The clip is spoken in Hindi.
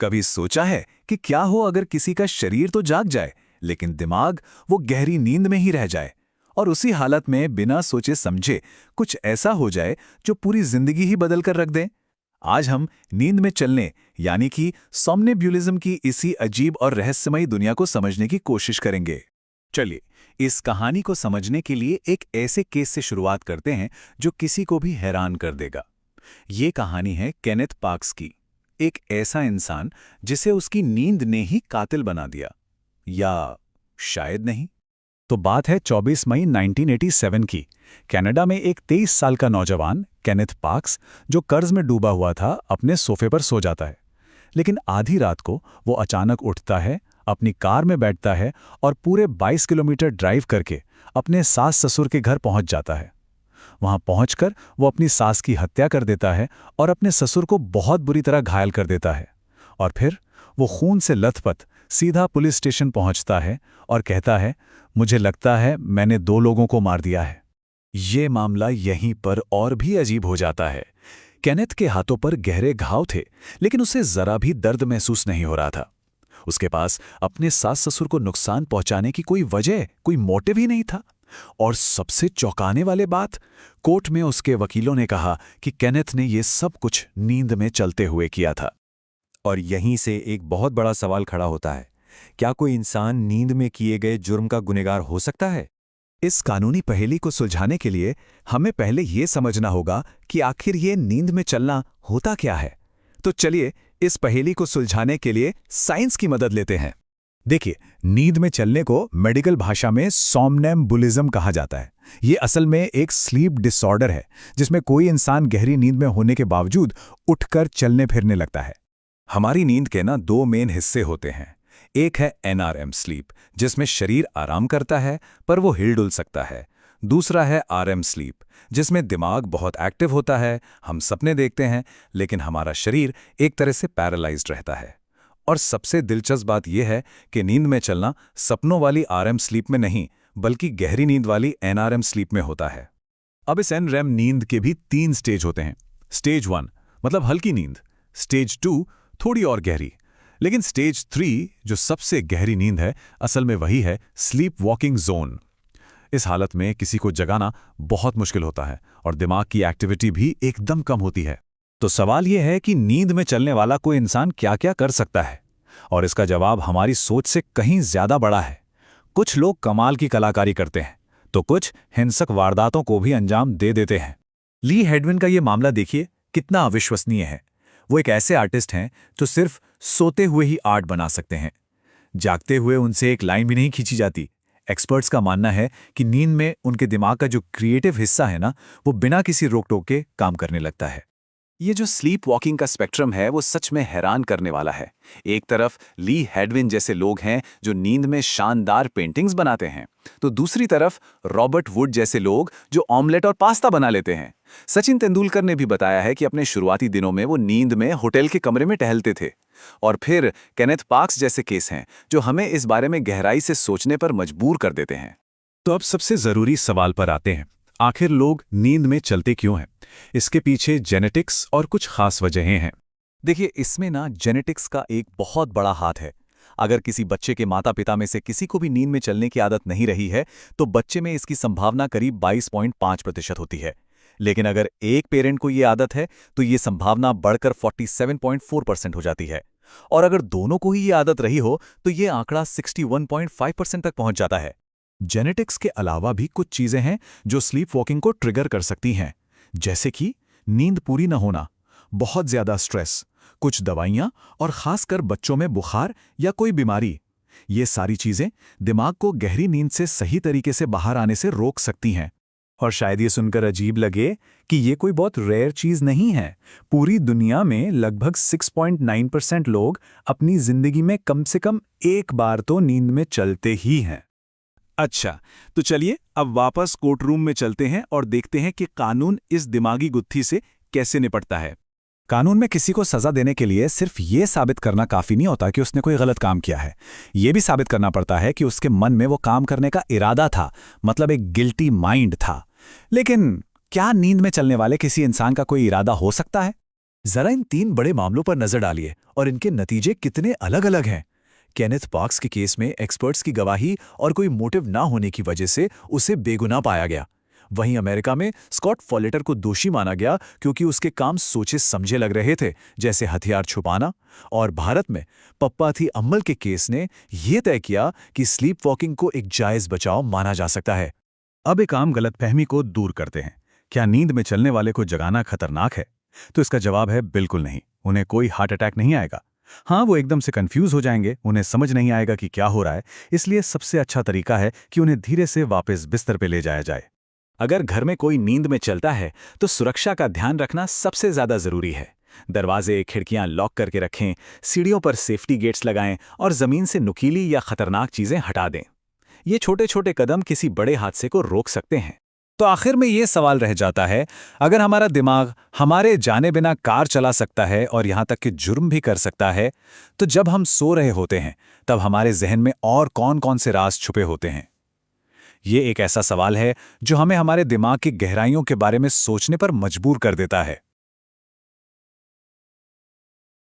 कभी सोचा है कि क्या हो अगर किसी का शरीर तो जाग जाए, लेकिन दिमाग वो गहरी नींद में ही रह जाए और उसी हालत में बिना सोचे समझे कुछ ऐसा हो जाए जो पूरी जिंदगी ही बदल कर रख दे। आज हम नींद में चलने यानी कि सोमनेब्यूलिज्म की इसी अजीब और रहस्यमयी दुनिया को समझने की कोशिश करेंगे। चलिए, इस कहानी को समझने के लिए एक ऐसे केस से शुरुआत करते हैं जो किसी को भी हैरान कर देगा। ये कहानी है केनेथ पार्क्स की, एक ऐसा इंसान जिसे उसकी नींद ने ही कातिल बना दिया, या शायद नहीं। तो बात है 24 मई 1987 की। कनाडा में एक 23 साल का नौजवान केनेथ पार्क्स, जो कर्ज में डूबा हुआ था, अपने सोफे पर सो जाता है। लेकिन आधी रात को वो अचानक उठता है, अपनी कार में बैठता है और पूरे 22 किलोमीटर ड्राइव करके अपने सास ससुर के घर पहुंच जाता है। वहां पहुंचकर वो अपनी सास की हत्या कर देता है और अपने ससुर को बहुत बुरी तरह घायल कर देता है। और फिर वो खून से लथपथ सीधा पुलिस स्टेशन पहुंचता है और कहता है, मुझे लगता है मैंने 2 लोगों को मार दिया है। ये मामला यहीं पर और भी अजीब हो जाता है। केनेथ के हाथों पर गहरे घाव थे, लेकिन उसे जरा भी दर्द महसूस नहीं हो रहा था। उसके पास अपने सास ससुर को नुकसान पहुंचाने की कोई वजह, कोई मोटिव ही नहीं था। और सबसे चौंकाने वाली बात, कोर्ट में उसके वकीलों ने कहा कि केनेथ ने यह सब कुछ नींद में चलते हुए किया था। और यहीं से एक बहुत बड़ा सवाल खड़ा होता है, क्या कोई इंसान नींद में किए गए जुर्म का गुनहगार हो सकता है? इस कानूनी पहेली को सुलझाने के लिए हमें पहले ये समझना होगा कि आखिर ये नींद में चलना होता क्या है। तो चलिए, इस पहेली को सुलझाने के लिए साइंस की मदद लेते हैं। देखिए, नींद में चलने को मेडिकल भाषा में सोमनैम्बुलिज्म कहा जाता है। ये असल में एक स्लीप डिसऑर्डर है, जिसमें कोई इंसान गहरी नींद में होने के बावजूद उठकर चलने फिरने लगता है। हमारी नींद के 2 मेन हिस्से होते हैं। एक है एनआरएम स्लीप, जिसमें शरीर आराम करता है पर वो हिलडुल सकता है। दूसरा है आरएम स्लीप, जिसमें दिमाग बहुत एक्टिव होता है, हम सपने देखते हैं, लेकिन हमारा शरीर एक तरह से पैरालाइज्ड रहता है। और सबसे दिलचस्प बात यह है कि नींद में चलना सपनों वाली आरएम स्लीप में नहीं, बल्कि गहरी नींद वाली एनआरएम स्लीप में होता है। अब इस एनरेम नींद के भी 3 स्टेज होते हैं। स्टेज 1 मतलब हल्की नींद, स्टेज 2 थोड़ी और गहरी, लेकिन स्टेज 3 जो सबसे गहरी नींद है, असल में वही है स्लीप वॉकिंग जोन। इस हालत में किसी को जगाना बहुत मुश्किल होता है और दिमाग की एक्टिविटी भी एकदम कम होती है। तो सवाल यह है कि नींद में चलने वाला कोई इंसान क्या-क्या कर सकता है, और इसका जवाब हमारी सोच से कहीं ज्यादा बड़ा है। कुछ लोग कमाल की कलाकारी करते हैं, तो कुछ हिंसक वारदातों को भी अंजाम दे देते हैं। ली हेडविन का ये मामला देखिए, कितना अविश्वसनीय है। वो एक ऐसे आर्टिस्ट हैं जो सिर्फ सोते हुए ही आर्ट बना सकते हैं। जागते हुए उनसे एक लाइन भी नहीं खींची जाती। एक्सपर्ट्स का मानना है कि नींद में उनके दिमाग का जो क्रिएटिव हिस्सा है वो बिना किसी रोक टोक के काम करने लगता है। ये जो स्लीप वॉकिंग का स्पेक्ट्रम है वो सच में हैरान करने वाला है। एक तरफ ली हेडविन जैसे लोग हैं जो नींद में शानदार पेंटिंग्स बनाते हैं, तो दूसरी तरफ रॉबर्ट वुड जैसे लोग जो ऑमलेट और पास्ता बना लेते हैं। सचिन तेंदुलकर ने भी बताया है कि अपने शुरुआती दिनों में वो नींद में होटल के कमरे में टहलते थे। और फिर केनेथ पार्क्स जैसे केस हैं जो हमें इस बारे में गहराई से सोचने पर मजबूर कर देते हैं। तो अब सबसे जरूरी सवाल पर आते हैं, आखिर लोग नींद में चलते क्यों हैं? इसके पीछे जेनेटिक्स और कुछ खास वजहें हैं। देखिए, इसमें जेनेटिक्स का एक बहुत बड़ा हाथ है। अगर किसी बच्चे के माता पिता में से किसी को भी नींद में चलने की आदत नहीं रही है, तो बच्चे में इसकी संभावना करीब 22.5% होती है। लेकिन अगर एक पेरेंट को ये आदत है, तो ये संभावना बढ़कर 47.4% हो जाती है। और अगर दोनों को ही ये आदत रही हो, तो ये आंकड़ा 61.5% तक पहुंच जाता है। जेनेटिक्स के अलावा भी कुछ चीजें हैं जो स्लीप वॉकिंग को ट्रिगर कर सकती हैं, जैसे कि नींद पूरी न होना, बहुत ज्यादा स्ट्रेस, कुछ दवाइयां और खासकर बच्चों में बुखार या कोई बीमारी। ये सारी चीजें दिमाग को गहरी नींद से सही तरीके से बाहर आने से रोक सकती हैं। और शायद ये सुनकर अजीब लगे कि ये कोई बहुत रेयर चीज नहीं है। पूरी दुनिया में लगभग 6.9% लोग अपनी जिंदगी में कम से कम एक बार तो नींद में चलते ही हैं। अच्छा, तो चलिए अब वापस कोर्टरूम में चलते हैं और देखते हैं कि कानून इस दिमागी गुत्थी से कैसे निपटता है। कानून में किसी को सजा देने के लिए सिर्फ ये साबित करना काफी नहीं होता कि उसने कोई गलत काम किया है। ये भी साबित करना पड़ता है कि उसके मन में वो काम करने का इरादा था, मतलब एक गिल्टी माइंड था। लेकिन क्या नींद में चलने वाले किसी इंसान का कोई इरादा हो सकता है? जरा इन 3 बड़े मामलों पर नजर डालिए और इनके नतीजे कितने अलग-अलग हैं। केनेथ पार्क्स के केस में एक्सपर्ट्स की गवाही और कोई मोटिव ना होने की वजह से उसे बेगुनाह पाया गया। वहीं अमेरिका में स्कॉट फॉलेटर को दोषी माना गया क्योंकि उसके काम सोचे समझे लग रहे थे, जैसे हथियार छुपाना। और भारत में पप्पाथी अम्मल के केस ने यह तय किया कि स्लीप वॉकिंग को एक जायज बचाव माना जा सकता है। अब एक आम गलतफहमी को दूर करते हैं। क्या नींद में चलने वाले को जगाना खतरनाक है? तो इसका जवाब है बिल्कुल नहीं। उन्हें कोई हार्ट अटैक नहीं आएगा। हाँ, वो एकदम से कंफ्यूज हो जाएंगे, उन्हें समझ नहीं आएगा कि क्या हो रहा है। इसलिए सबसे अच्छा तरीका है कि उन्हें धीरे से वापस बिस्तर पे ले जाया जाए। अगर घर में कोई नींद में चलता है तो सुरक्षा का ध्यान रखना सबसे ज्यादा जरूरी है। दरवाजे खिड़कियां लॉक करके रखें, सीढ़ियों पर सेफ्टी गेट्स लगाएं और जमीन से नुकीली या खतरनाक चीजें हटा दें। ये छोटे छोटे कदम किसी बड़े हादसे को रोक सकते हैं। तो आखिर में ये सवाल रह जाता है, अगर हमारा दिमाग हमारे जाने बिना कार चला सकता है और यहां तक कि जुर्म भी कर सकता है, तो जब हम सो रहे होते हैं तब हमारे जहन में और कौन-कौन से राज छुपे होते हैं? ये एक ऐसा सवाल है जो हमें हमारे दिमाग की गहराइयों के बारे में सोचने पर मजबूर कर देता है।